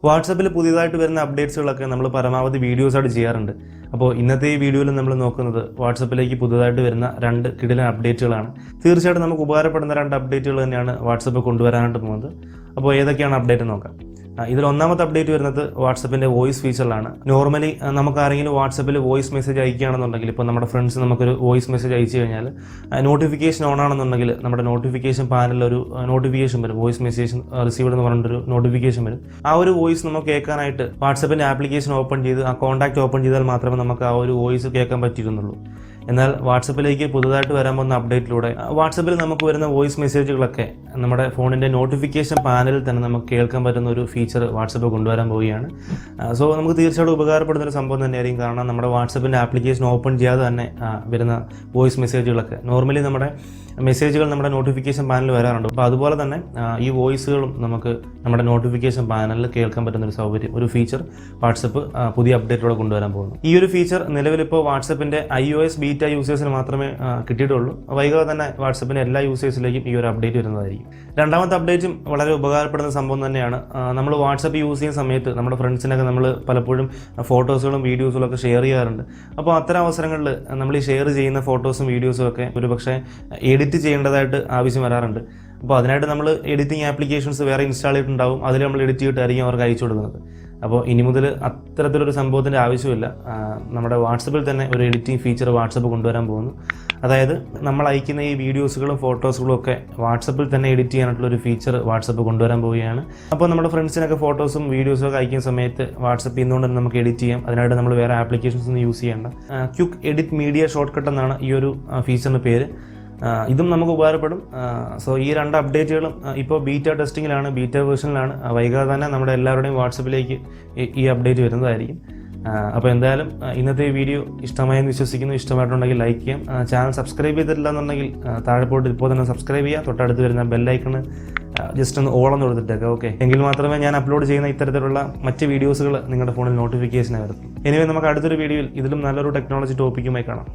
വാട്സപ്പിൽ പുതിയതായിട്ട് വരുന്ന അപ്ഡേറ്റ്സുകളൊക്കെ നമ്മൾ പരമാവധി വീഡിയോസായിട്ട് ചെയ്യാറുണ്ട്. അപ്പോൾ ഇന്നത്തെ ഈ വീഡിയോയിൽ നമ്മൾ നോക്കുന്നത് വാട്സപ്പിലേക്ക് പുതുതായിട്ട് വരുന്ന 2 കിടിലൻ അപ്ഡേറ്റുകളാണ്. തീർച്ചയായിട്ടും നമുക്ക് ഉപകാരപ്പെടുന്ന 2 അപ്ഡേറ്റുകൾ തന്നെയാണ് വാട്സപ്പ് കൊണ്ടുവരാനായിട്ട് പോകുന്നത്. അപ്പോൾ ഏതൊക്കെയാണ് അപ്ഡേറ്റ് നോക്കാം. ഇതിൽ ഒന്നാമത്തെ അപ്ഡേറ്റ് വരുന്നത് വാട്സപ്പിൻ്റെ വോയിസ് ഫീച്ചറിലാണ്. നോർമലി നമുക്ക് ആരെങ്കിലും വാട്സപ്പിൽ വോയിസ് മെസ്സേജ് അയക്കുകയാണെന്നുണ്ടെങ്കിൽ, ഇപ്പോൾ നമ്മുടെ ഫ്രണ്ട്സ് നമുക്കൊരു വോയിസ് മെസ്സേജ് അയച്ചു കഴിഞ്ഞാൽ നോട്ടിഫിക്കേഷൻ ഓൺ ആണെന്നുണ്ടെങ്കിൽ നമ്മുടെ നോട്ടിഫിക്കേഷൻ പാനലിൽ ഒരു നോട്ടിഫിക്കേഷൻ വരും, വോയിസ് മെസ്സേജ് റിസീവ്ഡ് എന്ന് പറഞ്ഞിട്ടൊരു നോട്ടിഫിക്കേഷൻ വരും. ആ ഒരു വോയിസ് നമുക്ക് കേൾക്കാനായിട്ട് വാട്സപ്പിൻ്റെ ആപ്ലിക്കേഷൻ ഓപ്പൺ ചെയ്ത് ആ കോൺടാക്റ്റ് ഓപ്പൺ ചെയ്താൽ മാത്രമേ നമുക്ക് ആ ഒരു വോയിസ് കേൾക്കാൻ പറ്റിയിരുന്നുള്ളൂ. എന്നാൽ വാട്സപ്പിലേക്ക് പുതുതായിട്ട് വരാൻ പോകുന്ന അപ്ഡേറ്റിലൂടെ വാട്സപ്പിൽ നമുക്ക് വരുന്ന വോയിസ് മെസ്സേജുകളൊക്കെ നമ്മുടെ ഫോണിൻ്റെ നോട്ടിഫിക്കേഷൻ പാനലിൽ തന്നെ നമുക്ക് കേൾക്കാൻ പറ്റുന്ന ഒരു ഫീച്ചർ വാട്സപ്പ് കൊണ്ടുവരാൻ പോവുകയാണ്. സോ നമുക്ക് തീർച്ചയായിട്ടും ഉപകാരപ്പെടുന്നൊരു സംഭവം തന്നെയായിരിക്കും. കാരണം നമ്മുടെ വാട്സപ്പിൻ്റെ ആപ്ലിക്കേഷൻ ഓപ്പൺ ചെയ്യാതെ തന്നെ വരുന്ന വോയിസ് മെസ്സേജുകളൊക്കെ നോർമലി നമ്മുടെ മെസ്സേജുകൾ നമ്മുടെ നോട്ടിഫിക്കേഷൻ പാനലിൽ വരാറുണ്ട്. അപ്പോൾ അതുപോലെ തന്നെ ഈ വോയിസുകളും നമുക്ക് നമ്മുടെ നോട്ടിഫിക്കേഷൻ പാനലിൽ കേൾക്കാൻ പറ്റുന്നൊരു സൗകര്യം, ഒരു ഫീച്ചർ വാട്സപ്പ് പുതിയ അപ്ഡേറ്റിലൂടെ കൊണ്ടുവരാൻ പോകുന്നു. ഈ ഒരു ഫീച്ചർ നിലവിലിപ്പോൾ വാട്സപ്പിൻ്റെ iOS ബീറ്റ യൂസേഴ്സിന് മാത്രമേ കിട്ടിയിട്ടുള്ളൂ. വൈകാതെ തന്നെ വാട്സപ്പിൻ്റെ എല്ലാ യൂസേഴ്സിലേക്കും ഈ ഒരു അപ്ഡേറ്റ് വരുന്നതായിരിക്കും. രണ്ടാമത്തെ അപ്ഡേറ്റും വളരെ ഉപകാരപ്പെടുന്ന സംഭവം തന്നെയാണ്. നമ്മൾ വാട്സപ്പ് യൂസ് ചെയ്യുന്ന സമയത്ത് നമ്മുടെ ഫ്രണ്ട്സിനൊക്കെ നമ്മൾ പലപ്പോഴും ഫോട്ടോസുകളും വീഡിയോസുകളും ഒക്കെ ഷെയർ ചെയ്യാറുണ്ട്. അപ്പോൾ അത്തരം അവസരങ്ങളിൽ നമ്മൾ ഈ ഷെയർ ചെയ്യുന്ന ഫോട്ടോസും വീഡിയോസും ഒക്കെ ഒരു പക്ഷേ എഡിറ്റ് ചെയ്യേണ്ടതായിട്ട് ആവശ്യം വരാറുണ്ട്. അപ്പോൾ അതിനായിട്ട് നമ്മൾ എഡിറ്റിംഗ് ആപ്ലിക്കേഷൻസ് വേറെ ഇൻസ്റ്റാൾ ചെയ്തിട്ടുണ്ടാവും. അതിൽ നമ്മൾ എഡിറ്റ് ചെയ്തിട്ടായിരിക്കും അവർക്ക് അയച്ചു കൊടുക്കുന്നത്. അപ്പോൾ ഇനി മുതൽ അത്തരത്തിലൊരു സംഭവത്തിൻ്റെ ആവശ്യമില്ല. നമ്മുടെ വാട്സപ്പിൽ തന്നെ ഒരു എഡിറ്റിംഗ് ഫീച്ചർ വാട്സപ്പ് കൊണ്ടുവരാൻ പോകുന്നു. അതായത് നമ്മൾ അയക്കുന്ന ഈ വീഡിയോസുകളും ഫോട്ടോസുകളും ഒക്കെ വാട്സപ്പിൽ തന്നെ എഡിറ്റ് ചെയ്യാനായിട്ടുള്ളൊരു ഫീച്ചർ വാട്സപ്പ് കൊണ്ടുവരാൻ പോവുകയാണ്. അപ്പോൾ നമ്മുടെ ഫ്രണ്ട്സിനൊക്കെ ഫോട്ടോസും വീഡിയോസും ഒക്കെ അയക്കുന്ന സമയത്ത് വാട്സപ്പിൽ നിന്നുകൊണ്ട് തന്നെ നമുക്ക് എഡിറ്റ് ചെയ്യാം. അതിനായിട്ട് നമ്മൾ വേറെ ആപ്ലിക്കേഷൻസ് ഒന്നും യൂസ് ചെയ്യേണ്ട. Quick edit media short cut എന്നാണ് ഈ ഒരു ഫീച്ചറിൻ്റെ പേര്. ഇതും നമുക്ക് ഉപകാരപ്പെടും. സോ ഈ 2 അപ്ഡേറ്റുകളും ഇപ്പോൾ ബീറ്റ ടെസ്റ്റിങ്ങിലാണ്, ബീറ്റ വേർഷനിലാണ്. വൈകാതെ തന്നെ നമ്മുടെ എല്ലാവരുടെയും വാട്സപ്പിലേക്ക് ഈ അപ്ഡേറ്റ് വരുന്നതായിരിക്കും. അപ്പോൾ എന്തായാലും ഇന്നത്തെ ഈ വീഡിയോ ഇഷ്ടമായെന്ന് വിശ്വസിക്കുന്നു. ഇഷ്ടമായിട്ടുണ്ടെങ്കിൽ ലൈക്ക് ചെയ്യാം. ചാനൽ സബ്സ്ക്രൈബ് ചെയ്തിട്ടില്ല എന്നുണ്ടെങ്കിൽ താഴെ പോയിട്ട് ഇപ്പോൾ തന്നെ സബ്സ്ക്രൈബ് ചെയ്യുക. തൊട്ടടുത്ത് വരുന്ന ബെല്ലൈക്കണ് ജസ്റ്റ് ഒന്ന് ഓളം കൊടുത്തിട്ടേക്ക്. ഓക്കെ, എങ്കിൽ മാത്രമേ ഞാൻ അപ്ലോഡ് ചെയ്യുന്ന ഇത്തരത്തിലുള്ള മറ്റ് വീഡിയോസുകൾ നിങ്ങളുടെ ഫോണിൽ നോട്ടിഫിക്കേഷനായി വരും. എനിവേ നമുക്ക് അടുത്തൊരു വീഡിയോയിൽ ഇതിലും നല്ലൊരു ടെക്നോളജി ടോപ്പിക്കുമായി കാണാം.